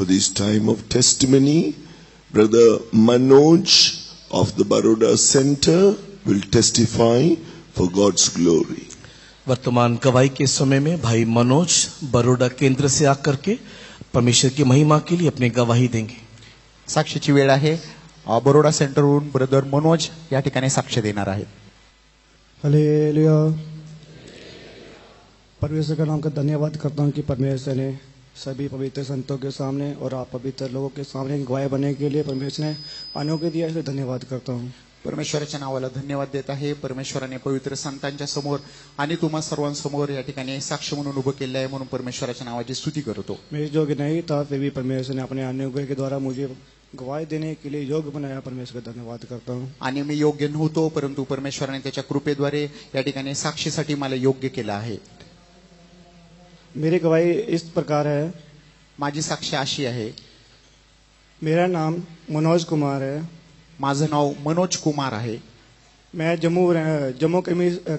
this time of testimony. Brother Manoj of the Baroda Center will testify for God's glory. वर्तमान गवाही के समय में भाई मनोज बरोडा केंद्र से आकर के परमेश्वर की महिमा के लिए अपनी गवाही देंगे. साक्षीची वेळ आहे. बरोडा सेंटरवरून ब्रदर मनोज या ठिकाणी साक्ष देणार आहेत. हालेलुया. परमेश्वर का नाम का धन्यवाद करता हूँ कि परमेश्वर ने सभी पवित्र संतों के सामने और आप पवित्र लोगों के सामने गवाही बनने के लिए परमेश्वर ने अनुग्रह दिया, इसलिए धन्यवाद करता हूँ. परमेश्वराच्या नावाला धन्यवाद देत आहे. परमेश्वराने पवित्र संतांच्या समोर आणि तुम्हा सर्वांसमोर या ठिकाणी साक्ष म्हणून उभं केलं आहे, म्हणून परमेश्वराच्या नावाची स्तुती करतो. मैं योग्य नहीं था, फिर भी परमेश्वर ने अपने अनुग्रह के द्वारा मुझे गवाही देने के लिए योग्य बनाया. परमेश्वर का धन्यवाद करता हूँ. आणि मी योग्य नव्हतो, परंतु परमेश्वराने त्याच्या कृपेद्वारे या ठिकाणी साक्षीसाठी मला योग्य केलं आहे. मेरी गवाही इस प्रकार है. माझी साक्ष अशी आहे. मेरा नाम मनोज कुमार है. माझं नाव मनोज कुमार आहे. मैं जम्मू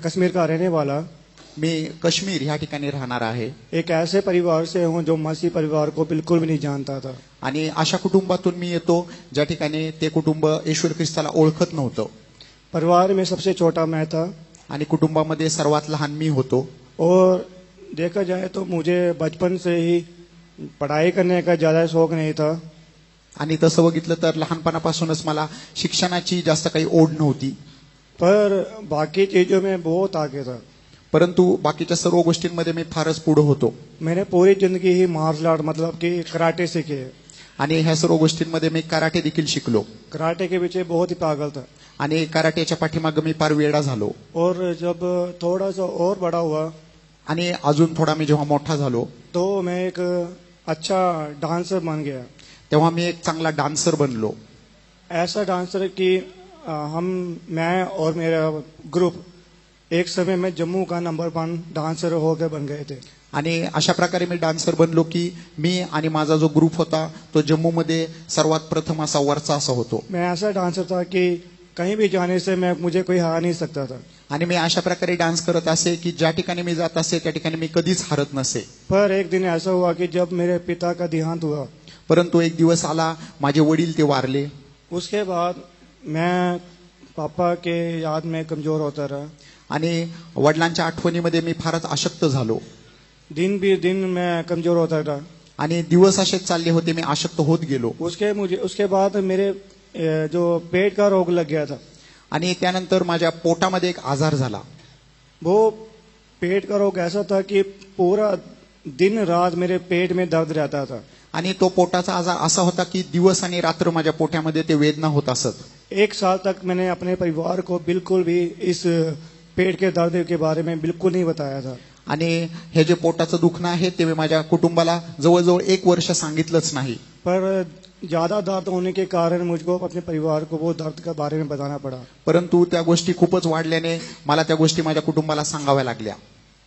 कश्मीर का रहने वाला. मी काश्मीर या ठिकाणी राहणार आहे. एक ऐसे परिवार से हूँ जो मसीह परिवार को बिल्कुल भी नहीं जानता था. आणि अशा कुटुंबातून मी येतो ज्या ठिकाणी ते कुटुंब ईश्वर ख्रिस्ताला ओळखत नव्हतं. परिवार में सबसे छोटा मैं था आणि कुटुंबामध्ये सर्वात लहान मी होतो. और देखा जाए तो मुझे बचपन से ही पढ़ाई करने का ज्यादा शौक नहीं था. आणि तसं बघितलं तर लहानपणापासूनच मला शिक्षणाची जास्त काही ओढ नव्हती. पर बाकी चीजों में बहुत आगे था. परंतु बाकीच्या सर्व गोष्टींमध्ये मी फारच पुढे होतो. मैंने पूरी जिंदगी ही मार्शल आर्ट मतलब कि कराटे सीखे. आणि ह्या सर्व गोष्टींमध्ये मी कराटे देखील शिकलो. कराटे के पीछे बहुत ही पागल था. आणि कराटेच्या पाठीमागे मी फार वेडा झालो. और जब थोड़ा सा और बड़ा हुआ आणि अजून थोडा मी जेव्हा मोठा झालो तो मैं एक अच्छा डांसर बन गया. तेव्हा मी एक चांगला डान्सर बनलो. ऐसा डांसर कि मैं और मेरा ग्रुप एक समय में जम्मू का नंबर 1 डांसर होकर बन गए थे. आणि अशा प्रकारे मी डान्सर बनलो की मी आणि माझा जो ग्रुप होता तो जम्मूमध्ये सर्वात प्रथम असा वरचा असा होतो. मैं ऐसा डांसर था कि कहीं भी जाने से मुझे कोई हरा नहीं सकता था. आणि मी अशा प्रकारे डान्स करत असे की ज्या ठिकाणी मी जात असे त्या ठिकाणी मी कधीच हरत नसे. पर एक दिन ऐसा हुआ कि जब मेरे पिता का देहांत हुआ. परंतु एक दिवस आला माझे वडील ते वारले. उसके बाद मैं पापा के याद में कमजोर होता रहा. आणि वडिलांच्या आठवणीमध्ये मी फारच अशक्त झालो. दिन भी दिन मैं कमजोर होता रहा. आणि दिवस असेच चालले होते, मी अशक्त होत गेलो. उसके बाद मेरे जो पेट का रोग लग गया था. आणि त्यानंतर माझ्या पोटामध्ये एक आजार झाला. वो पेट का रोग ऐसा था कि पूरा दिन रात मेरे पेट में दर्द रहता था. आणि तो पोटाचा आजार असा होता की दिवस आणि रात्र माझ्या पोटामध्ये ते वेदना होत असत. 1 साल तक मैंने अपने परिवार को बिल्कुल भी इस पेट के दर्द के बारे में बिल्कुल नहीं बताया था. आणि हे जे पोटाचं दुखणं आहे ते मी माझ्या कुटुंबाला जवळजवळ 1 वर्ष सांगितलंच नाही. पर ज्यादा दर्द होने के कारण मुझको अपने परिवार को वो दर्द के बारे में बताना पड़ा. परंतु त्या गोष्टी खूपच वाढल्याने मला त्या गोष्टी माझ्या कुटुंबाला सांगाव्या लागल्या.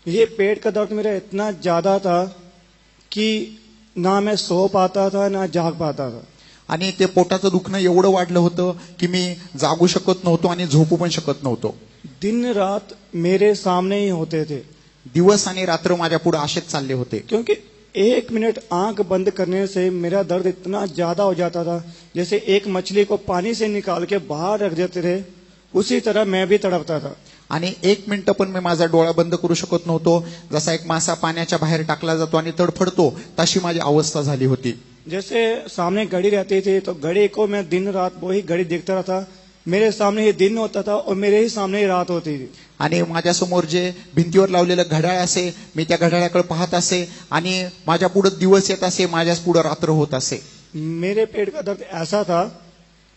ये पेट का दर्द मेरा इतना ज्यादा था कि ना मैं सो पाता था ना जाग पाता था. आणि ते पोटाचं दुखणं एवढं वाढलं होतं की मी जागू शकत नव्हतो आणि झोपू पण शकत नव्हतो. दिन रात मेरे सामने ही होते थे. दिवस आणि रात्र माझ्या पुढे असेच चालले होते. क्योंकि 1 मिनट आंख बंद करने से मेरा दर्द इतना ज्यादा हो जाता था जैसे एक मछली को पानी से निकाल के बाहर रख देते थे, उसी तरह मैं भी तड़पता था. आणि 1 मिनिट पण मी माझा डोळा बंद करू शकत नव्हतो. जसा एक मासा पाण्याच्या बाहेर टाकला जातो आणि तडफडतो तशी माझी अवस्था झाली होती. जैसे सामने घड़ी रहती थी तो घड़ी को मैं दिन रात वही घड़ी देखता रहता. मेरे सामने ही दिन होता था और मेरे ही सामने ही रात होती थी. आणि माझ्यासमोर जे भिंतीवर लावलेलं घड्याळ असे मी त्या घड्याळाकडे पाहत असे आणि माझ्या पुढे दिवस येत असे, माझ्याच पुढे रात्र होत असे. मेरे पेट का दर्द ऐसा था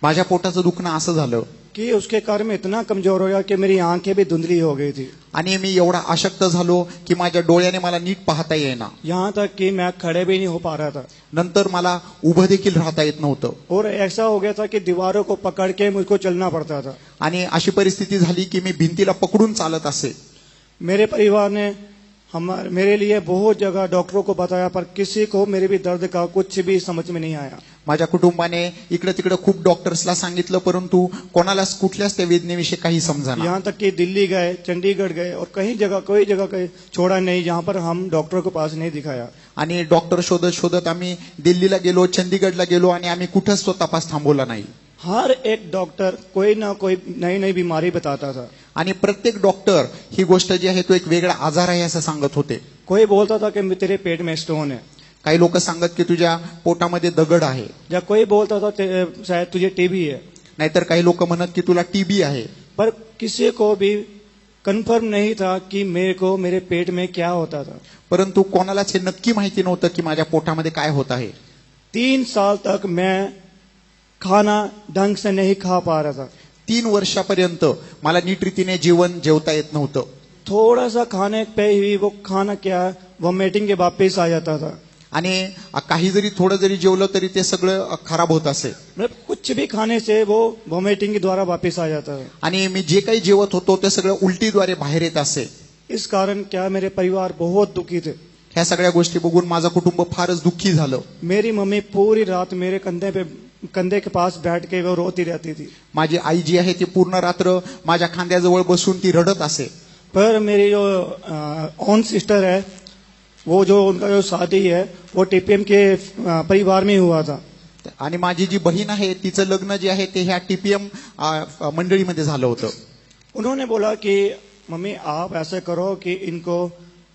माझ्या पोटाचं दुखणं असं झालं कि उसके कारण मैं इतना कमजोर हो गया कि मेरी आंखें भी धुंधली हो गई थी. आणि मी एवढा अशक्त झालो की माझ्या डोळ्याने मला नीट पाहता येईना. यहाँ तक कि मैं खड़े भी नहीं हो पा रहा था. नंतर मला उभं देखील राहता येत नव्हतं. और ऐसा हो गया था कि दीवारों को पकड़ के मुझको चलना पड़ता था. आणि अशी परिस्थिती झाली की मी भिंतीला पकडून चालत असे. मेरे परिवार ने मेरे लिए बहुत जगह डॉक्टरों को बताया, पर किसी को मेरे भी दर्द का कुछ भी समझ में नहीं आया. माझ्या कुटुंबाने इकडे तिकडे खूप डॉक्टर्सला सांगितलं, परंतु कोणालाच कुठल्याच त्या वेदनेविषयी काही समजाना. यहाँ तक कि दिल्ली गए, चंडीगढ़ गए और कोई जगह कहीं छोड़ा नहीं जहाँ पर हम डॉक्टर के पास नहीं दिखाया. आणि डॉक्टर शोधत शोधत आम्ही दिल्लीला गेलो, चंदीगडला गेलो आणि आम्ही कुठंच तो तपास थांबवला नाही. हर एक डॉक्टर कोई ना कोई नई नई बीमारी बताता था. आणि प्रत्येक डॉक्टर ही गोष्ट जी आहे तो एक वेगळा आजार आहे असं सांगत होते. कोई बोलता था कि तेरे पेट में स्टोन है, काही लोक सांगत की तुझ्या पोटामध्ये दगड आहे, या कोई बोलता था शायद तुझे टीबी है. नाहीतर काही लोक म्हणत की तुला टीबी आहे. पर किसी को भी कंफर्म नहीं था कि मेरे पेट में क्या होता था. परंतु कोणालाच हे नक्की माहिती नव्हतं की माझ्या पोटामध्ये काय होत आहे. 3 साल तक मैं खाना ढंग से नहीं खा पा रहा था. 3 वर्षापर्यंत मला नीट रीतीने जेवता येत नव्हतं. थोड़ा सा खाने पे ही वो खाना क्या वॉमिटिंग के वापस आ जाता था. आणि काही जरी थोडं जरी जेवलं तरी ते सगळं खराब होत असे. मतलब कुछ भी खाने से वो वॉमिटिंग के द्वारा वापस आ जाता था. आणि मी जे काही जेवत होतो ते सगळं उलटीद्वारे बाहेर येत असे. इस कारण क्या मेरे परिवार बहुत दुखी थे. ह्या सगळ्या गोष्टी बघून माझं कुटुंब फारच दुःखी झालं. मेरी मम्मी पूरी रात मेरे कंधे के पास बैठ के वो रोती रहती थी. माझी आई जी आहे ती पूर्ण रात्र माझ्या खांद्याजवळ बसून ती रडत असे. पर मेरी जो ओन सिस्टर है, वो जो उनका जो शादी है वो टीपीएम के परिवार में हुआ था. आणि माझी जी बहीण आहे तिचं लग्न जे आहे ते ह्या टीपीएम मंडळीमध्ये झालं होतं. उन्होंने बोला कि मम्मी आप ऐसे करो कि इनको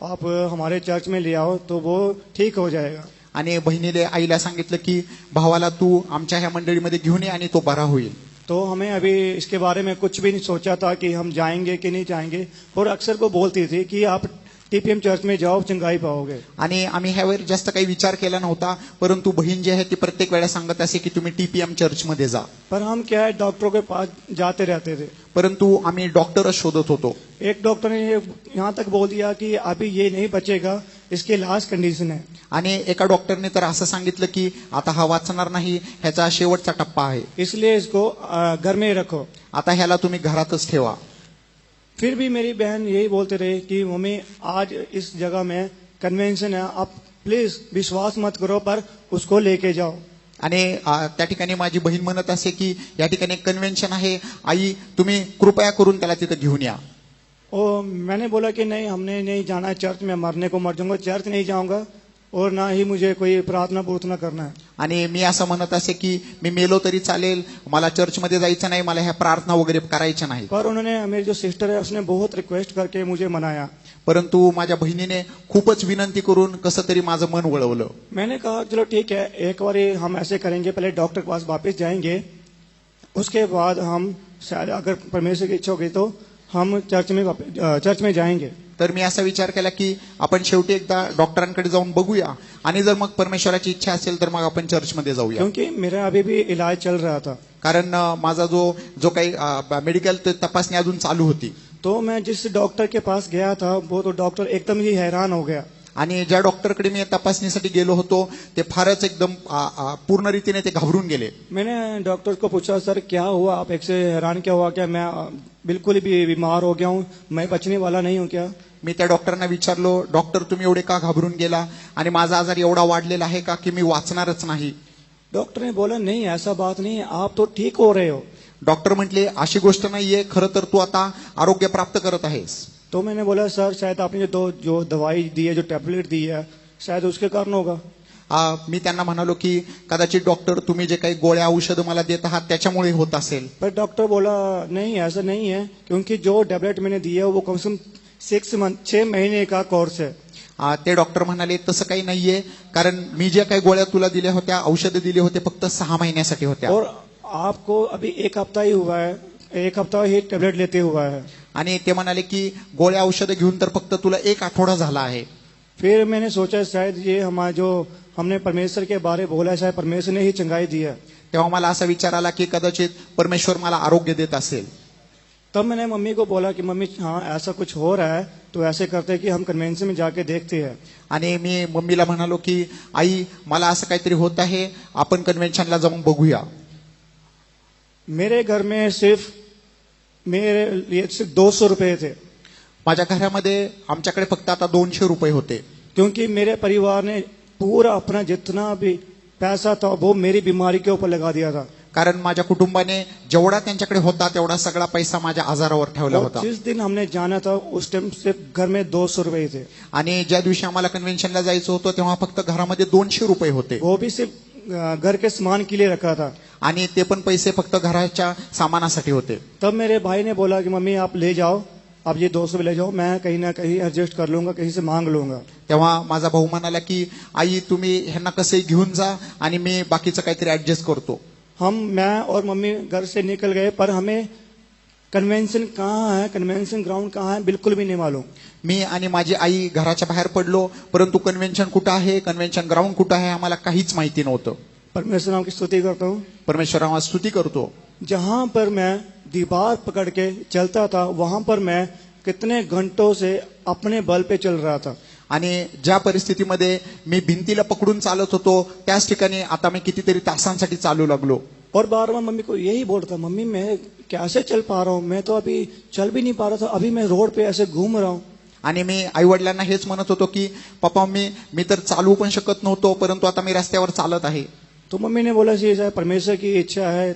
आप हमारे चर्च में ले आओ तो वो ठीक हो जाएगा. आणि बहिणीने आईला सांगितलं की भावाला तू आमच्या ह्या मंडळीमध्ये घेऊन ये आणि तो बरा होईल. तो हमें अभी इसके बारे में कुछ भी नहीं सोचा था कि हम जाएंगे कि नहीं जाएंगे, और अक्सर वो बोलती थी कि आप टीपीएम चर्च में जाओ, चंगाई पाओगे. आणि आम्ही ह्यावर जास्त काही विचार केला नव्हता, परंतु बहीण जी आहे ती प्रत्येक वेळा सांगत असे की तुम्ही टीपीएम चर्चमध्ये जा. पर हम क्या है डॉक्टरों के पास जाते रहते थे. परंतु आम्ही डॉक्टरच शोधत होतो. एक डॉक्टर ने यहाँ तक बोल दिया कि अभी ये नहीं बचेगा, इसकी लास्ट कंडीशन है. आणि एका डॉक्टरने तर असं सांगितलं की आता हा वाचणार नाही, ह्याचा शेवटचा टप्पा आहे, इसलिए इसको घर में रखो. आता ह्याला तुम्ही घरातच ठेवा. फिर भी मेरी बहन यही बोलते रहे कि मम्मी आज इस जगह में कन्वेंशन है, आप प्लीज विश्वास मत करो पर उसको लेके जाओ. आणि त्या ठिकाणी माझी बहीण म्हणत असे की या ठिकाणी एक कन्व्हेन्शन आहे, आई तुम्ही कृपया करून त्याला तिथं घेऊन या. और मैंने बोला कि नहीं, हमने नहीं जाना है चर्च में, मरने को मर जाऊंगा, चर्च नहीं जाऊंगा और ना ही मुझे कोई प्रार्थना करना है. आणि मी असं म्हणत असे की मी मेलो तरी चालेल, मला चर्चमध्ये जायचं नाही, मला ह्या प्रार्थना वगैरे करायच्या नाही. पर उन्होंने, मेरी जो सिस्टर है उसने बहुत रिक्वेस्ट करके मुझे मनाया. परंतु माझ्या बहिणीने खूपच विनंती करून कसं तरी माझं मन वळवलं. मैंने कहा चलो ठीक है, एक बार हम ऐसे करेंगे, पहले डॉक्टर के पास वापस जाएंगे, उसके बाद हम शायद अगर परमेश्वर की इच्छा होगी तो हम चर्च में जाएंगे. तर मी असा विचार केला की आपण शेवटी एकदा डॉक्टरांकडे जाऊन बघूया, आणि जर मग परमेश्वराची इच्छा असेल तर मग आपण चर्चमध्ये जाऊया. क्योंकि मेरा अभी भी इलाज चल रहा था. कारण माझा जो काही मेडिकल तपासणी अजून चालू होती. तो मैं जिस डॉक्टर के पास गया था वो तो डॉक्टर एकदम ही हैरान हो गया. आणि ज्या डॉक्टरकडे मी तपासणीसाठी गेलो होतो ते फारच एकदम पूर्ण रीतीने ते घाबरून गेले. मैंने डॉक्टर को पूछा, सर क्या हुआ, आप एक से हैरान क्या हुआ, क्या मैं बिल्कुल भी बीमार हो गया हूँ, मैं बचने वाला नहीं हूँ क्या. मी त्या डॉक्टरांना विचारलो, डॉक्टर तुम्ही एवढे का घाबरून गेला आणि माझा आजार एवढा वाढलेला आहे का की मी वाचणारच नाही. डॉक्टर ने बोला नहीं ऐसा बात नहीं, आप तो ठीक हो रहे हो. डॉक्टर म्हटले अशी गोष्ट नाहीये, खरं तर तू आता आरोग्य प्राप्त करत आहेस. तो मैंने बोला सर शायद आपने जो दवाई दी है, जो टैबलेट दी है, शायद उसके कारण होगा. मी त्यांना म्हणालो की कदाचित डॉक्टर तुम्ही जे काही गोळ्या औषधं मला देत आहात त्याच्यामुळे होत असेल. पर डॉक्टर बोला नहीं ऐसा नहीं है, क्योंकि जो टैबलेट मैंने दी है वो कम से कम 6 महीने का कोर्स है. ते डॉक्टर म्हणाले तसं काही नाहीये, कारण मी ज्या काही गोळ्या तुला दिल्या होत्या, औषधं दिली होते, फक्त 6 महिन्यासाठी होत्या. और आपको अभी 1 हफ्ता ही हुआ है, 1 हफ्ता ही टैबलेट लेते हुआ है. आणि ते म्हणाले की गोळ्या औषधं घेऊन तर फक्त तुला 1 आठवडा झाला आहे. फिर मैंने सोचा शायद ये हमारा जो हमने परमेश्वर के बारे बोला है, शायद परमेश्वर ने ही चंगाई दी है. तेव्हा मला असा विचार आला की कदाचित परमेश्वर मला आरोग्य देत असेल. तब मैंने मम्मी को बोला कि मम्मी हाँ ऐसा कुछ हो रहा है, तो ऐसे करते हैं कि हम कन्वेंशन में जाके देखते हैं. आणि मी मम्मीला म्हणालो की आई मला असं काहीतरी होत आहे, आपण कन्व्हेन्शनला जाऊन बघूया. मेरे घर में सिर्फ मेरे लिए सिर्फ 200 रुपए थे. माझ्या घरामध्ये आमच्याकडे फक्त आता 200 रुपये होते, क्योंकि मेरे परिवार ने पूरा अपना जितना भी पैसा था वो मेरी बीमारी के ऊपर लगा दिया था। कारण माझ्या कुटुंबाने जेवढा त्यांच्याकडे होता तेवढा सगळा पैसा माझ्या आजारावर ठेवला और होता। जिस दिन हमने जाना था उस टाइम सिर्फ घर में 200 रुपए थे, आणि ज्या दिवशी आम्हाला कन्व्हेन्शनला जायचं होतं तेव्हा फक्त घरामध्ये 200 रुपये होते, वो भी सिर्फ घर के सामान के लिए रखा था। आणि ते पण पैसे फक्त घराच्या सामानासाठी होते। तब मेरे भाई ने बोला कि मम्मी आप ले जाओ, आप ये 200 रुपए ले जाओ, मैं कहीं ना कहीं एडजस्ट कर लूंगा, कहीं से मांग लूंगा। तेव्हा माझा भाऊ म्हणाला की आई तुम्ही ह्यांना कसे घेऊन जा आणि मी बाकीचं काहीतरी ऍडजस्ट करतो। मैं और मम्मी घर से निकल गए, पर हमें कन्वेंशन कहाँ है, कन्वेंशन ग्राउंड कहाँ है, बिल्कुल भी नहीं मालूम। मी आणि माझी आई घराच्या बाहेर पडलो, परंतु कन्व्हेन्शन कुठं आहे, कन्व्हेन्शन ग्राउंड कुठं आहे आम्हाला काहीच माहिती नव्हतं। परमेश्वर नाम की स्तुति करता हूँ। परमेश्वरावर स्तुती करतो। जहां पर मैं दीवार पकड़ के चलता था वहां पर मैं कितने घंटों से अपने बल पे चल रहा था। आणि ज्या परिस्थितीमध्ये मी भिंतीला पकडून चालत होतो त्याच ठिकाणी आता मी कितीतरी तासांसाठी चालू लागलो। और बार बार मम्मी को यही बोलता, मम्मी मैं कैसे चल पा रहा हूँ, मैं तो अभी चल भी नहीं पा रहा था, अभी मैं रोड पे ऐसे घूम रहा हूँ। आणि मी आई वडिलांना हेच म्हणत होतो की पप्पा मी तर चालू पण शकत नव्हतो, परंतु आता मी रस्त्यावर चालत आहे। तो मम्मी ने बोला कि परमेश्वर की इच्छा है,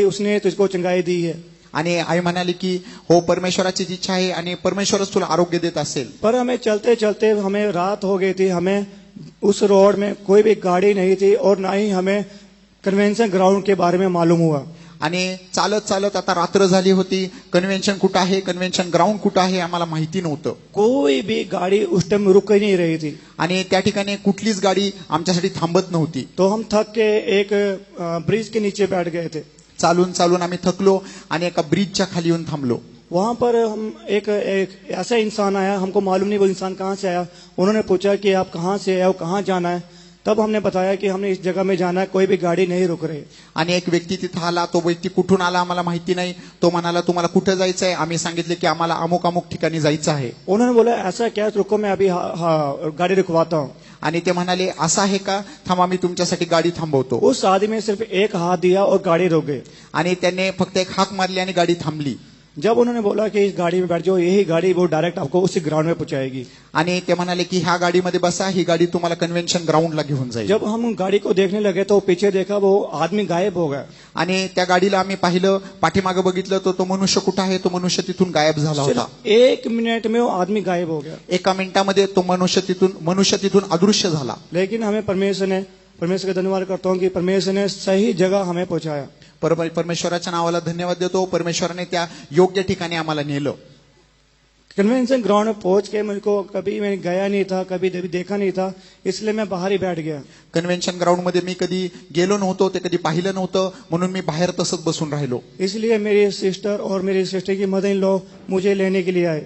उसने तुझको चंगाई दी है। आणि आई म्हणाली की हो परमेश्वराची इच्छा आहे आणि परमेश्वरच तुला आरोग्य देत असेल। पर हमें चलते चलते हमें रात हो गई थी, हमें उस रोड में कोई भी गाड़ी नहीं थी और ना ही हमें कन्वेंशन ग्राउंड के बारे में मालूम हुआ। आणि चालत चालत आता रात्र झाली होती, कन्व्हेन्शन कुठं आहे, कन्व्हेन्शन ग्राउंड कुठं आहे आम्हाला माहिती नव्हतं। कोई भी गाड़ी उस टाइम रुक ही नहीं रही थी, आणि त्या ठिकाणी कुठलीच गाडी आमच्यासाठी थांबत नव्हती। तो हम थक के एक ब्रिज के नीचे बैठ गए थे। चालून चालून आम्ही थकलो आणि एका ब्रिजच्या खाली येऊन थांबलो। वहां पर हम एक ऐसा इंसान आया, हमको मालूम नहीं वो इंसान कहाँ से आया। उन्होंने पूछा कि आप कहाँ से आए हो, कहाँ जाना है। तब हमने बताया कि हमने इस जगह में जाना है, कोई भी गाड़ी नहीं रुक रही। आणि एक व्यक्ती तिथं आला, तो व्यक्ती कुठून आला आम्हाला माहिती नाही। तो म्हणाला तुम्हाला कुठे जायचं आहे, आम्ही सांगितले की आम्हाला अमुक अमुक ठिकाणी जायचं आहे। उन्होंने बोला ऐसा क्या, रुको मैं अभी गाड़ी रुकवाता हूँ। आणि ते म्हणाले असं आहे का, थांबा मी तुमच्यासाठी गाडी थांबवतो। उस आदमी ने सिर्फ एक हाथ दिया और गाड़ी रुक गई। आणि त्यांनी फक्त एक हाक मारली आणि गाडी थांबली। जब उन्होंने बोला कि इस गाड़ी में बैठ जाओ, यही गाड़ी वो डायरेक्ट आपको उसी ग्राउंड में पहुंचाएगी। आणि ते म्हणाले की ह्या गाडीमध्ये बसा, ही गाडी तुम्हाला कन्व्हेन्शन ग्राउंडला घेऊन जाईल। जब हम गाड़ी को देखने लगे तो पीछे देखा वो आदमी गायब हो गया। आणि त्या गाडीला आम्ही पाहिलं, पाठीमागे बघितलं तर तो मनुष्य कुठं आहे, तो मनुष्य तिथून गायब झाला होता। 1 मिनट में वो आदमी गायब हो गया। एका मिनिटामध्ये तो मनुष्य तिथून अदृश्य झाला। लेकिन हमें परमेश्वर का धन्यवाद करता हूँ कि परमेश्वर ने सही जगह हमें पहुंचाया। परमेश्वराच्या नावाला धन्यवाद देतो, परमेश्वराने त्या योग्य ठिकाणी आम्हाला नेलं। कन्वेंशन ग्राउंड में पहुंच के मुझको कभी मैं गया नहीं था, कभी देखा नहीं था, इसलिए मैं बाहर ही बैठ गया। कन्व्हेन्शन ग्राउंड मध्ये मी कधी गेलो नव्हतो, ते कधी पाहिलं नव्हतं, म्हणून मी बाहेर तसंच बसून राहिलो। इसलिए मेरी सिस्टर और मेरी सिस्टर की मदर इन लॉ मुझे लेने के लिए आए।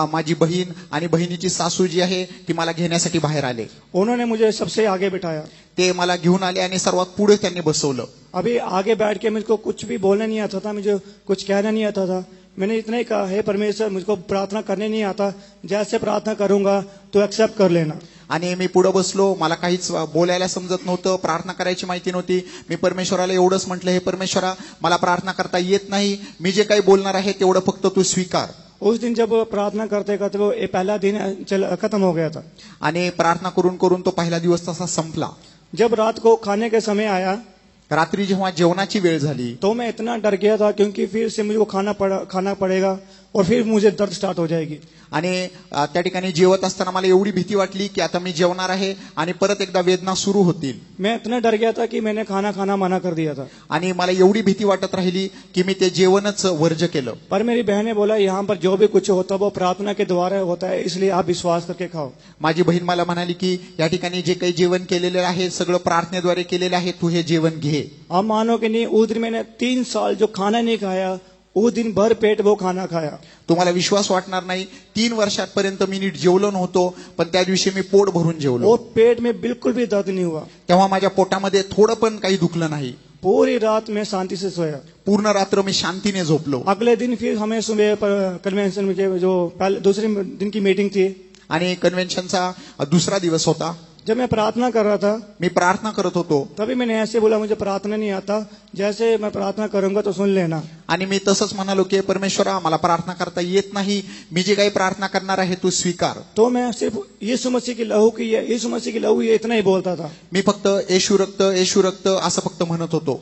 माझी बहीण आणि बहिणीची सासू जी आहे ती मला घेण्यासाठी बाहेर आले। उन्होंने मुझे सबसे आगे बिठाया। ते मला घेऊन आले आणि सर्वात पुढे त्यांनी बसवलं। अभी आगे बैठ के मुझको कुछ भी बोलना नहीं आता था, मुझे कुछ कहना नहीं आता था। मैंने इतना ही कहा, हे परमेश्वर मुझको प्रार्थना करने नहीं आता, जैसे प्रार्थना करूंगा तो एक्सेप्ट कर लेना। आणि मी पुढे बसलो, मला काहीच बोलायला समजत नव्हतं, प्रार्थना करायची माहिती नव्हती। मी परमेश्वराला एवढंच म्हटलं, हे परमेश्वरा मला प्रार्थना करता येत नाही, मी जे काही बोलणार आहे तेवढं फक्त तू स्वीकार। उस दिन जब प्रार्थना करते करते वो पहला दिन खत्म हो गया था। आणि प्रार्थना करून करून तो पहिला दिवस तसा संपला। जब रात को खाने के समय आया, रात्री जेव्हा जेवणाची वेळ झाली तो मैं इतना डर गया था, क्योंकि फिर से मुझे खाना पड़ेगा और फिर मुझे दर्द स्टार्ट हो जाएगी। आणि त्या ठिकाणी जेवत असताना मला एवढी भीती वाटली की आता मी जेवणार आहे आणि परत एकदा वेदना सुरू होतील। मैं इतना डर गया था कि मैंने खाना मना कर दिया था। आणि मला एवढी भीती वाटत राहिली की मी ते जेवणच वर्ज केलं। पर मेरी बहन ने बोला, यहाँ पर जो भी कुछ होता वो प्रार्थना के द्वारा होता है, इसलिए आप विश्वास करके खाओ। माझी बहीण मला म्हणाली की या ठिकाणी जे काही जेवण केलेलं आहे सगळं प्रार्थनेद्वारे केलेलं आहे, तू हे जेवण घे। आप मानो कि नहीं, उस दिन मैंने 3 साल जो खाना नहीं खाया, उस दिन भर पेट वो खाना खाया। तुम्हाला विश्वास वाटणार नाही, 3 वर्षांपर्यंत मी नीट जेवलो नव्हतो, पण त्या दिवशी मी पोट भरून जेवलो। और पेट में बिल्कुल भी दर्द नहीं हुआ। तेव्हा माझ्या पोटामध्ये थोडं पण काही दुखलं नाही। पूरी रात में शांति से सोया। पूर्ण रात्र मी शांतीने झोपलो। अगले दिन फिर हमें सुबह कन्वेंशन में जो दूसरे दिन की मीटिंग थी, आणि कन्व्हेन्शनचा दुसरा दिवस होता। जब मैं प्रार्थना कर रहा था मी प्रार्थना करत होतो तभी मैंने ऐसे बोला मुझे प्रार्थना नहीं आता, जैसे मैं प्रार्थना करूंगा तो सुन लेना। आणि मी तसंच म्हणालो की परमेश्वरा मला प्रार्थना करता येत नाही, मी जे काही प्रार्थना करणार आहे तू स्वीकार। तो मैं सिर्फ यीशु मसीह की लहू की है, यीशु मसीह की लहू ये इतना ही बोलता था। मी फक्त येशू रक्त असं फक्त म्हणत होतो।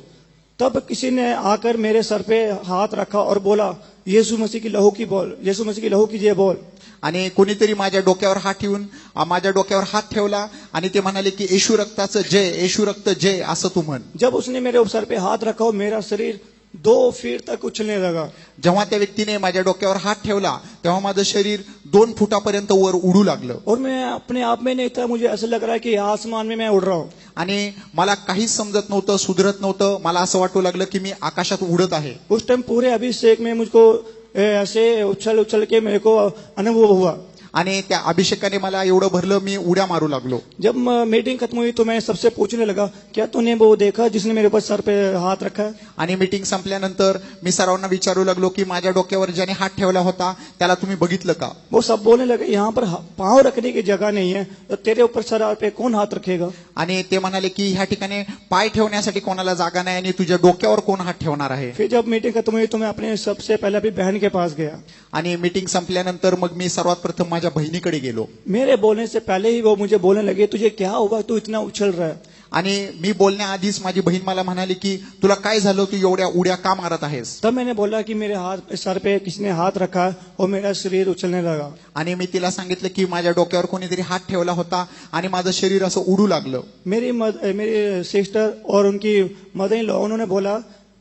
तब किसी ने आकर मेरे सर पे हात रखा और बोला यीशु मसीह की लहू की बोल, यीशु मसीह की लहू की जय बोल। आणि कोणीतरी माझ्या डोक्यावर हात ठेवून माझ्या डोक्यावर हात ठेवला आणि ते म्हणाले की येशू रक्ताचं जय, येशू रक्त जय असं तू म्हण। जब उसने मेरे सर पे हाथ रखा और मेरा शरीर 2 फीट तक उछलने लगा। जेव्हा त्या व्यक्तीने माझ्या डोक्यावर हात ठेवला तेव्हा माझं शरीर 2 फुटापर्यंत वर उडू लागलं और मैं अपने आप में नहीं था, मुझे ऐसा लग रहा है कि आसमान में मैं उड़ रहा हूँ। आणि मला काहीच समजत नव्हतं, सुधरत नव्हतं, मला असं वाटू लागलं की मी आकाशात उडत आहे। उस टाइम पूरे अभिषेक में मुझको ऐसे उछल उछल के मेरे को अनुभव हुआ। आणि त्या अभिषेकाने मला एवढं भरलं, मी उड्या मारू लागलो। जब मीटिंग खत्म हुई तो मैं सबसे पूछने लगा क्या तूने वो देखा जिसने मेरे ऊपर सर पे हाथ रखा है? आणि मीटिंग संपल्यानंतर मी सर्वांना विचारू लागलो की माझ्या डोक्यावर ज्याने हात ठेवला होता त्याला तुम्ही बघितलं का? वो सब बोलने लगे यहाँ पर पांव रखने की जगह नहीं है, तो तेरे ऊपर सर पे कौन हाथ रखेगा? आणि ते म्हणाले की ह्या ठिकाणी पाय ठेवण्यासाठी कोणाला जागा नाही आणि तुझ्या डोक्यावर कोण हात ठेवणार आहे? फिर जब मीटिंग खत्म हुई तो मैं अपने सबसे पहले अपनी बहन के पास गया। आणि मीटिंग संपल्यानंतर मग मी सर्वात प्रथम माझ्या बहिणीकडे गेलो। मेरे बोलने से पहले ही वो मुझे बोलने लगे तुझे क्या हुआ, तू इतना उछल रहा है? आणि मी बोलण्याआधीच माझी बहीण मला म्हणाली की तुला काय झालं, तू एवढ्या उड्या का मारत आहेस? तब मैंने बोला कि मेरे हाथ सर पे किसी ने हाथ रखा और मेरा शरीर उछलने लगा। आणि मी तिला सांगितलं की माझ्या डोक्यावर कोणीतरी हात ठेवला होता आणि माझं शरीर असं उडू लागलं। मेरी सिस्टर और उनकी मदर इन लॉ उन्होंने बोला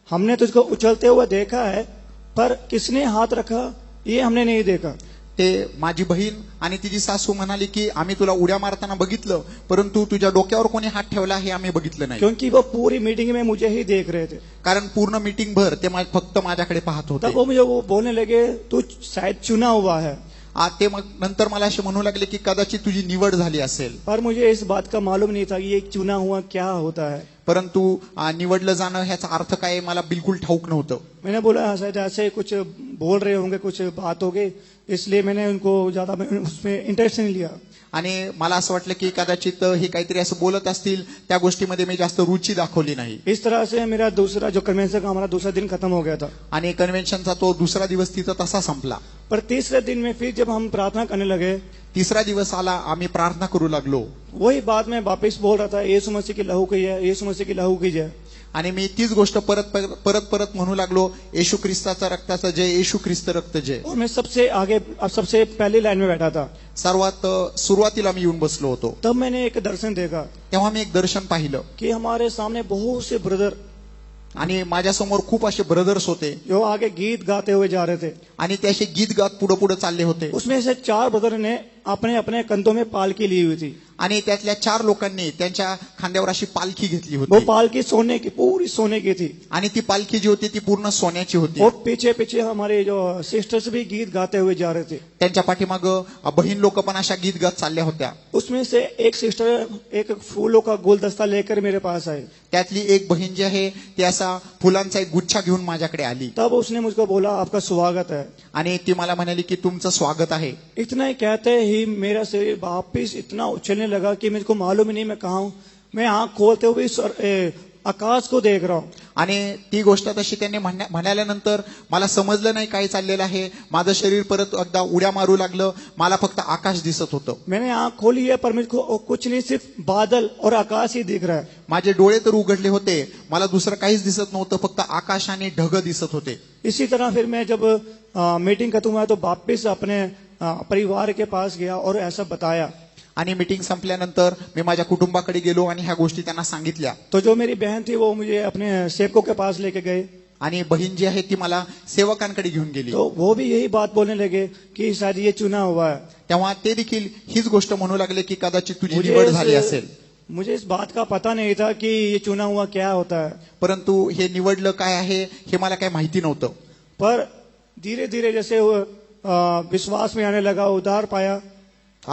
हमने तुझको उछलते हुए देखा है, पर किसने हाथ रखा ये हमने नहीं देखा। ते माझी बहीण आणि तिची सासू म्हणाली की आम्ही तुला उड्या मारताना बघितलं, परंतु तुझ्या डोक्यावर कोणी हात ठेवला हे आम्ही बघितलं नाही। क्योंकि वो पूरी मीटिंग में मुझे ही देख रहे थे, कारण पूर्ण मीटिंग भर ते फक्त माझ्याकडे पाहत होते। तब वो मुझे वो बोलने लगे तू शायद चुना हुआ है। ते मग नंतर मला असे म्हणू लागले की कदाचित तुझी निवड झाली असेल। पर मुझे इस बात का मालूम नहीं था कि ये चुना हुआ क्या होता है। परंतु निवडलं जाणं ह्याचा अर्थ काय मला बिलकुल ठाऊक नव्हतं। मैंने बोला शायद ऐसे कुछ बोल रहे होंगे, कुछ बात होगी, इसलिए मैंने उनको ज्यादा उसमें इंटरेस्ट नहीं लिया। आणि मला असं वाटलं की कदाचित हे काहीतरी असं बोलत असतील, त्या गोष्टीमध्ये मी जास्त रुची दाखवली नाही। इस तरह से मेरा दूसरा जो कन्वेंशन का हमारा दूसरा दिन खत्म हो गया था आणि कन्व्हेन्शनचा तो दुसरा दिवस तिथं तसा संपला। पर तीसरे दिन में फिर जब हम प्रार्थना करने लगे, तिसरा दिवस आला, आम्ही प्रार्थना करू लागलो। वही बात मैं वापस बोल रहा था यीशु मसीह की लहू की जय, यीशु मसीह की लहू की जय। आणि मी तीच गोष्ट परत म्हणू लागलो, येशू ख्रिस्ताचा रक्ताचा जय, येशू ख्रिस्त रक्त जय। और मैं सबसे पहली लाइन में बैठा था। सर्वात सुरुवातीला मी येऊन बसलो होतो। तब मैंने एक दर्शन देखा तेव्हा मी एक दर्शन पाहिलं कि हमारे सामने बहुत से ब्रदर आणि माझ्यासमोर खूप असे ब्रदर्स होते जो आगे गीत गाते हुए जा रहे थे। आणि ते असे गीत गात पुढे पुढे चालले होते। उसमें से 4 ब्रदर ने अपने अपने कंधों में पालकी ली हुई थी। आणि त्यातल्या 4 लोकांनी त्यांच्या खांद्यावर अशी पालखी घेतली वो होती पालकी सोने की, पूरी सोने की थी। आणि ती पालखी जी होती ती पूर्ण सोन्याची होती। और पीछे पीछे हमारे जो सिस्टर्स भी गीत गाते हुए जा रहे थे। त्यांच्या पाठीमाग बहीण लोक पण अशा गीत गात चालल्या होत्या। उसमें से एक सिस्टर एक फूलों का गुलदस्ता लेकर मेरे पास आई। त्यातली एक बहीण जी आहे ती असा फुलांचा एक गुच्छा घेऊन माझ्याकडे आली। तब उसने मुझको बोला आपका स्वागत है। आणि ती मला म्हणाली की तुमचं स्वागत आहे। इतना ही कहते ही मेरा शरीर वापिस इतना उछलने लगा कि मुझको मालूम ही नहीं मैं कहाँ हूँ। मैं आंख खोलते हुए आकाश को देख रहा हूँ। आणि ती गोष्ट तशी त्यांनी म्हणाल्यानंतर मला समजलं नाही काय चाललेलं आहे। माझं शरीर परत एकदा उड्या मारू लागलं, मला फक्त आकाश दिसत होतं। मैंने आंख खोली है पर मुझको कुछ नहीं, सिर्फ बादल और आकाश ही दिख रहा है। माझे डोळे तर उघडले होते, मला दुसरं काहीच दिसत नव्हतं, फक्त आकाश आणि ढग दिसत होते। इसी तरह फिर मैं जब मीटिंग खत्म हुआ तो वापिस अपने परिवार के पास गया और ऐसा बताया। आणि मीटिंग संपल्यानंतर मी माझ्या कुटुंबाकडे गेलो आणि ह्या गोष्टी त्यांना सांगितल्या। तो जो मेरी बहन थी वो मुझे अपने सेवकों के पास लेके गए आणि बहीण जी आहे ती मला सेवकांकडे घेऊन गेली। तो वो भी यही बात बोलने लगे कि शायद ये चुना हुआ है। तेव्हा ते देखील हीच गोष्ट म्हणू लागले की कदाचित तुझी निवड झाली असेल। मुझे इस बात का पता नहीं था कि ये चुना हुआ क्या होता है, परंतु हे निवडलं काय आहे हे मला काही माहिती नव्हतं। पर धीरे धीरे जैसे विश्वास में आने लगा, उद्धार पाया,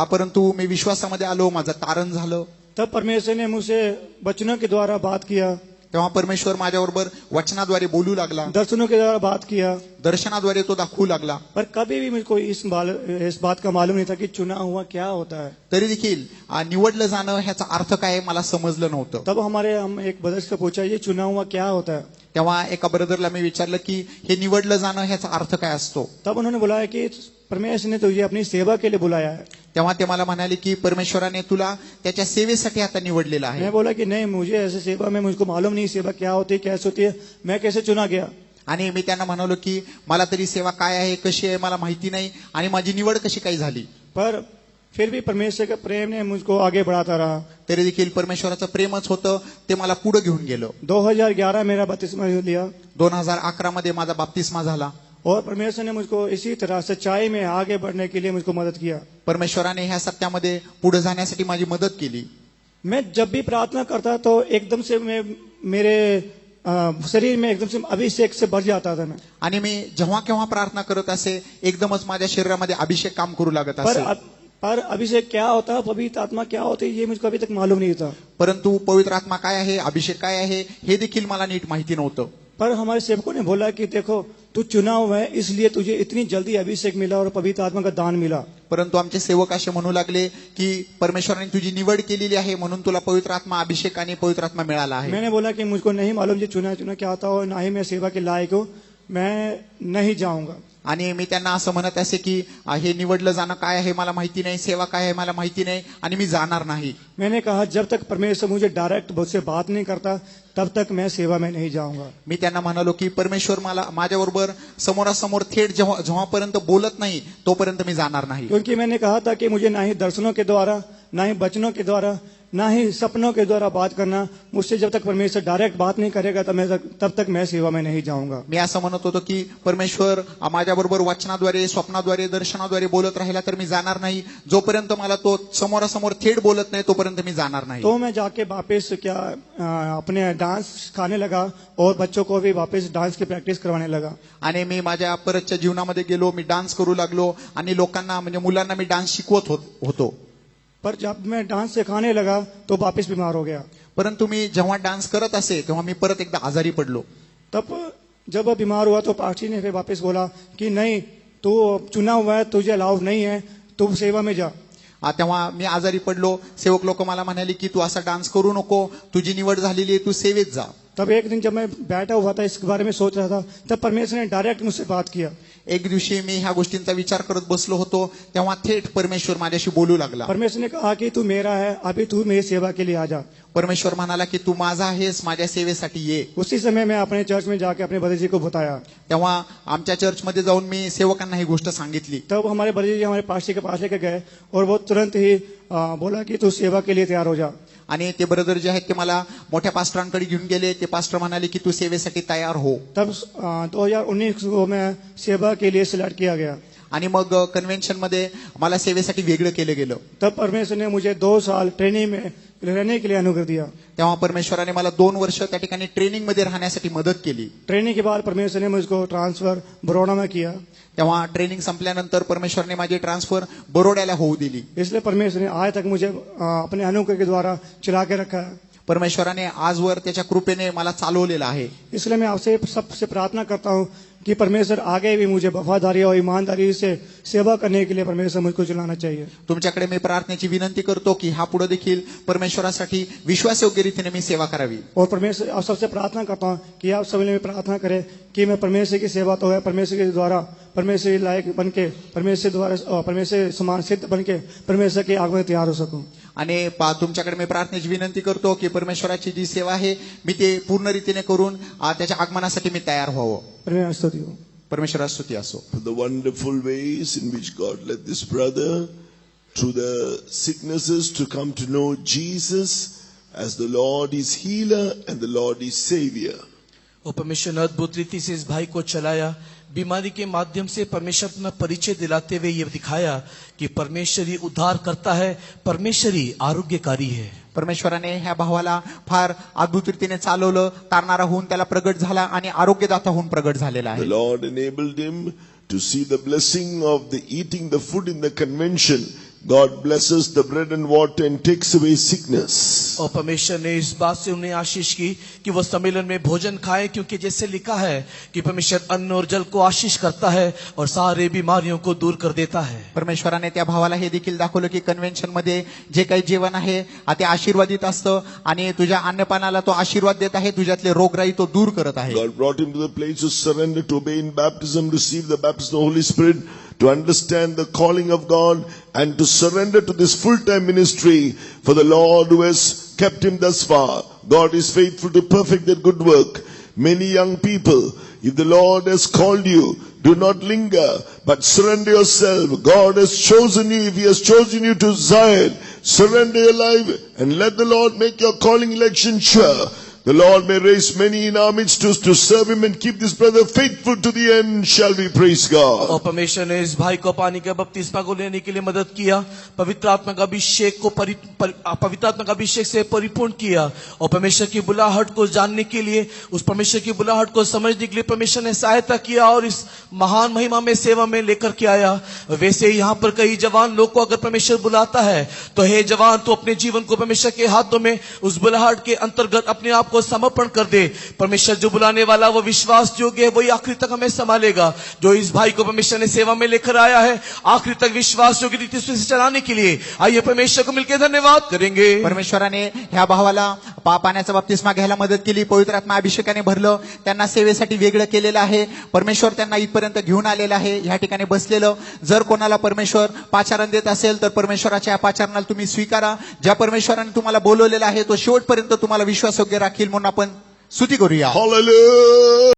परंतु मी विश्वासामध्ये आलो, माझं तारण झालं। तब परमेश्वर ने मुझसे वचनों के द्वारा बात किया। तेव्हा परमेश्वर माझ्याबरोबर वचनाद्वारे बोलू लागला, दर्शनों के द्वारा बात किया, दर्शनाद्वारे तो दाखवू लागला. पर कभी भी मुझको इस बात का मालूम नहीं था कि चुना हुआ क्या होता है. तरी देखील निवडलं जाणं ह्याचा अर्थ काय मला समजलं नव्हतं. तब हम एक ब्रदर से पूछा ये चुना हुआ क्या होता है. तेव्हा एका ब्रदरला मी विचारलं की हे निवडलं जाणं ह्याचा अर्थ काय असतो. तब उन्होंने बुलाया कि परमेश्वर ने तुझे अपनी सेवा के लिए बुलाया है. तेव्हा ते मला म्हणाले की परमेश्वराने तुला त्याच्या सेवेसाठी आता निवडलेलं आहे. मैं बोला कि नहीं, मुझे ऐसे सेवा में मुझको मालूम नहीं सेवा क्या होती है, कैसे होती है, मैं कैसे चुना गया. आणि मी त्यांना म्हणालो की मला तरी सेवा काय आहे, कशी आहे मला माहिती नाही आणि माझी निवड कशी काय झाली. पर फिर भी परमेश्वर का प्रेम ने मुझको आगे बढ़ाता रहा. तरी देखील परमेश्वराचं प्रेमच होतं, ते मला पुढे घेऊन गेलं. 2011 मेरा बपतिस्मा लिया 2011 मध्ये माझा बाप्तिस्मा झाला. और परमेश्वर ने मुझको इसी तरह सच्चाई में आगे बढ़ने के लिए मुझको मदद किया. परमेश्वराने ह्या सत्यामध्ये पुढे जाण्यासाठी माझी मदत केली. मैं जब भी प्रार्थना करता तो एकदम से मेरे शरीर में एकदम से अभिषेक से भर जाता था मैं. आणि मी जेव्हा केव्हा प्रार्थना करत असे एकदमच माझ्या शरीरामध्ये अभिषेक काम करू लागत असे. पर अभिषेक क्या होता है, पवित्र आत्मा क्या होती है, ये मुझको अभी तक मालूम नहीं था. परंतु पवित्र आत्मा काय आहे, अभिषेक काय आहे हे देखील मला नीट माहिती नव्हतं. पर हमारे सेवकों ने बोला कि देखो तू चुना हुआ है, इसलिए तुझे इतनी जल्दी अभिषेक मिला और पवित्र आत्मा का दान मिला. परंतु आमचे सेवक असे म्हणू लागले की परमेश्वराने तुझी निवड केलेली आहे म्हणून तुला पवित्र आत्मा अभिषेक आणि पवित्र आत्मा मिळाला आहे. मैंने बोला कि मुझको नहीं मालूम ये चुना क्या होता हो, ना ही मैं सेवा के लायक हूँ, मैं नहीं जाऊंगा. आणि मी त्यांना असं म्हणत असे की हे निवडलं जाणं काय आहे मला माहिती नाही, सेवा काय आहे मला माहिती नाही आणि मी जाणार नाही. मैंने कहा जब तक परमेश्वर मुझे डायरेक्ट मुझसे बात नहीं करता तब तक मैं सेवा में नहीं जाऊंगा. मी त्यांना म्हणालो की परमेश्वर मला माझ्याबरोबर समोरासमोर थेट जेव्हापर्यंत बोलत नाही तोपर्यंत मी जाणार नाही. क्योंकि मैंने कहा था कि मुझे ना ही दर्शनों के द्वारा, ना ही वचनों के द्वारा, ना ही सपनों के द्वारा बात करना, मुझसे जब तक परमेश्वर डायरेक्ट बात नहीं करेगा तब तक मैं सेवा में नहीं जाऊंगा. मी असं म्हणत होतो की परमेश्वर माझ्याबरोबर वचनाद्वारे, स्वप्नाद्वारे, दर्शनाद्वारे बोलत राहिला तर मी जाणार नाही. जोपर्यंत मला तो समोरासमोर थेट बोलत नाही तोपर्यंत मी जाणार नाही. तो मैं जाके वापस अपने डांस सिखाने लगा और बच्चों को भी वापस डांस की प्रैक्टिस करवाने लगा. आणि मी माझ्या परतच्या जीवनामध्ये गेलो, मी डान्स करू लागलो आणि लोकांना म्हणजे मुलांना मी डान्स शिकवत होतो. पर जब मैं डांस सिखाने लगा तो वापस बीमार हो गया. परंतु मी जेव्हा डान्स करत असे तेव्हा मी परत एकदा आजारी पडलो. तब जब बीमार हुआ तो पास्टर ने फिर वापस बोला कि नहीं, तू चुना हुआ है, तुझे अलाउ नहीं है, तू सेवा में जा. तेव्हा मी आजारी पडलो. सेवक लोक मला म्हणाले की तू असा डान्स करू नको, तुझी निवड झालेली आहे, तू सेवेत जा. तब एक दिन जब मैं बैठा हुआ था इसके बारे में सोच रहा था, तब परमेश्वर ने डायरेक्ट मुझसे बात किया. एक दिवशी मी ह्या गोष्टींचा विचार करत बसलो होतो तेव्हा थेट परमेश्वर माझ्याशी बोलू लागला. परमेश्वर ने कहा कि तू मेरा है, अभी तू मेरी सेवा के लिए आ जा. परमेश्वर म्हणाला की तू माझा आहेस, माझ्या सेवेसाठी ये. उसी समय मैं अपने चर्च में जाके अपने बड़े जी को बताया. तेव्हा आमच्या चर्चमध्ये जाऊन मी सेवकांना ही गोष्ट सांगितली. तब हमारे बड़े जी हमारे पास्टर के पास लेके गए और वो तुरंत ही बोला कि तू सेवा के लिए तैयार हो जा. आणि ते ब्रदर जे आहेत ते मला मोठ्या पास्टरांकडे घेऊन गेले. ते पास्टर म्हणाले की तू सेवेसाठी तयार हो. तब 2019 को मैं सेवा के लिए सिलेक्ट किया गया. आणि मग कन्व्हेन्शन मध्ये मला सेवेसाठी वेगळं केलं गेलं. तब परमेश्वर ने मुझे 2 साल ट्रेनिंग में रहने के लिए अनुग्रह दिया. तेव्हा परमेश्वराने मला 2 वर्ष त्या ठिकाणी ट्रेनिंग मध्ये राहण्यासाठी मदत केली. ट्रेनिंग के बाद परमेश्वर ने मुझको ट्रांसफर बड़ौदा में किया. तेव्हा ट्रेनिंग संपल्यानंतर परमेश्वरने माझी ट्रान्सफर बरोड्याला होऊ दिली. इसलिए परमेश्वर ने आज तक मुझे अपने अनुग्रह के द्वारा चला के रखा है. परमेश्वराने आजवर त्याच्या कृपेने मला चालवलेलं आहे. इसलिए मैं आपसे सबसे प्रार्थना करता हूँ कि परमेश्वर आगे भी मुझे वफादारी और ईमानदारी से सेवा करने के लिए परमेश्वर मुझको चलाना चाहिए. तुमच्याकडे मी प्रार्थनेची विनंती करतो की हा पुढे देखील परमेश्वरासाठी विश्वासयोग्य रीतीने मी सेवा करावी. और परमेश्वर आप सबसे प्रार्थना करता हूँ कि आप सभी में प्रार्थना करें कि मैं परमेश्वर की सेवा तो है, परमेश्वर के द्वारा परमेश्वर के लायक बन के, परमेश्वर द्वारा परमेश्वर समान सिद्ध बन के परमेश्वर के आगमन तैयार हो सकूं. आणि तुमच्याकडे मी प्रार्थनेची विनंती करतो की परमेश्वराची जी सेवा आहे मी ते पूर्ण रीतीने करून त्याच्या आगमनासाठी मी तयार व्हावं. परमेश्वराची स्तुती असो. For the wonderful ways in which God led this brother through the sicknesses to come to know Jesus as the Lord is healer and the Lord is savior. और परमेश्वर ने अद्भुत रीति से इस भाई को चलाया. बीमारी के माध्यम से परमेश्वर अपना परिचय दिलाते हुए ये दिखाया कि परमेश्वर ही उद्धार करता है, परमेश्वर ही आरोग्यकारी है. परमेश्वराने ह्या भावाला फार अद्भुत रीतीने चालवलं. तारणारा होऊन त्याला प्रगट झाला आणि आरोग्यदाता होऊन प्रगट झालेला The आहे. Lord enabled him to see the blessing of the eating the food in the convention God blesses the bread and water and takes away sickness. और परमेश्वर ने इस बात से उन्हें आशीष की कि वो सम्मेलन में भोजन खाएं, क्योंकि जैसे लिखा है कि परमेश्वर अन्न और जल को आशीष करता है और सारे बीमारियों को दूर कर देता है. परमेश्वराने त्या भावाला हे देखील दाखवलं की कन्व्हेन्शन मध्ये जे काही जेवण आहे ते आशीर्वादित असतं आणि तुझ्या अन्नपानाला तो आशीर्वाद देत आहे, तुझ्यातले रोगराई तो दूर करत आहे. God brought him to the place to surrender, to obey in baptism, receive the baptism of the Holy Spirit, to understand the calling of God, and to surrender to this full-time ministry for the Lord who has kept him thus far. God is faithful to perfect that good work. Many young people, if the Lord has called you, do not linger, but surrender yourself. God has chosen you. If He has chosen you to Zion, surrender your life and let the Lord make your calling election sure. The Lord may raise many in our midst to serve Him and keep this brother faithful to the end. Shall we praise God? और परमेश्वर ने इस भाई को पानी का बपतिस्मा को लेने के लिए मदद किया, पवित्र आत्मा का अभिषेक को पवित्र आत्मा का अभिषेक से परिपूर्ण किया और परमेश्वर की बुलाहट को जानने के लिए, उस परमेश्वर की बुलाहट को समझने के लिए परमेश्वर ने सहायता किया और इस महान महिमा में सेवा में लेकर के आया. वैसे ही यहाँ पर कई जवान लोग को अगर परमेश्वर बुलाता है तो हे जवान, तो अपने जीवन को परमेश्वर के हाथों में उस बुलाहट के अंतर्गत अपने आप को समर्पण कर दे. परमेश्वर जो बुलाने वाला वो विश्वास योग्य है, वही आखिरी तक हमें संभालेगा. जो इस भाई को परमेश्वर ने सेवा में लेकर आया है, आखिरी तक विश्वास योग्य रीति से चलाने के लिए, आइए परमेश्वर को मिलकर धन्यवाद करेंगे. परमेश्वराने ह्या भावाला पाण्याचा बपतिस्मा घ्यायला मदत केली, पवित्र आत्मा अभिषेकाने भरलं, त्यांना सेवेसाठी वेगळं केलेलं आहे. परमेश्वर त्यांना इथपर्यंत घेऊन आलेला आहे, ह्या ठिकाणी बसलेलं. जर कोणाला परमेश्वर पाचारण देत असेल तर परमेश्वराच्या या पाचारणाला तुम्ही स्वीकारा. ज्या परमेश्वराने तुम्हाला बोलवलेला आहे तो शेवटपर्यंत तुम्हाला विश्वासयोग्य राखील म्हणून आपण स्तुती करूया. Hallelujah!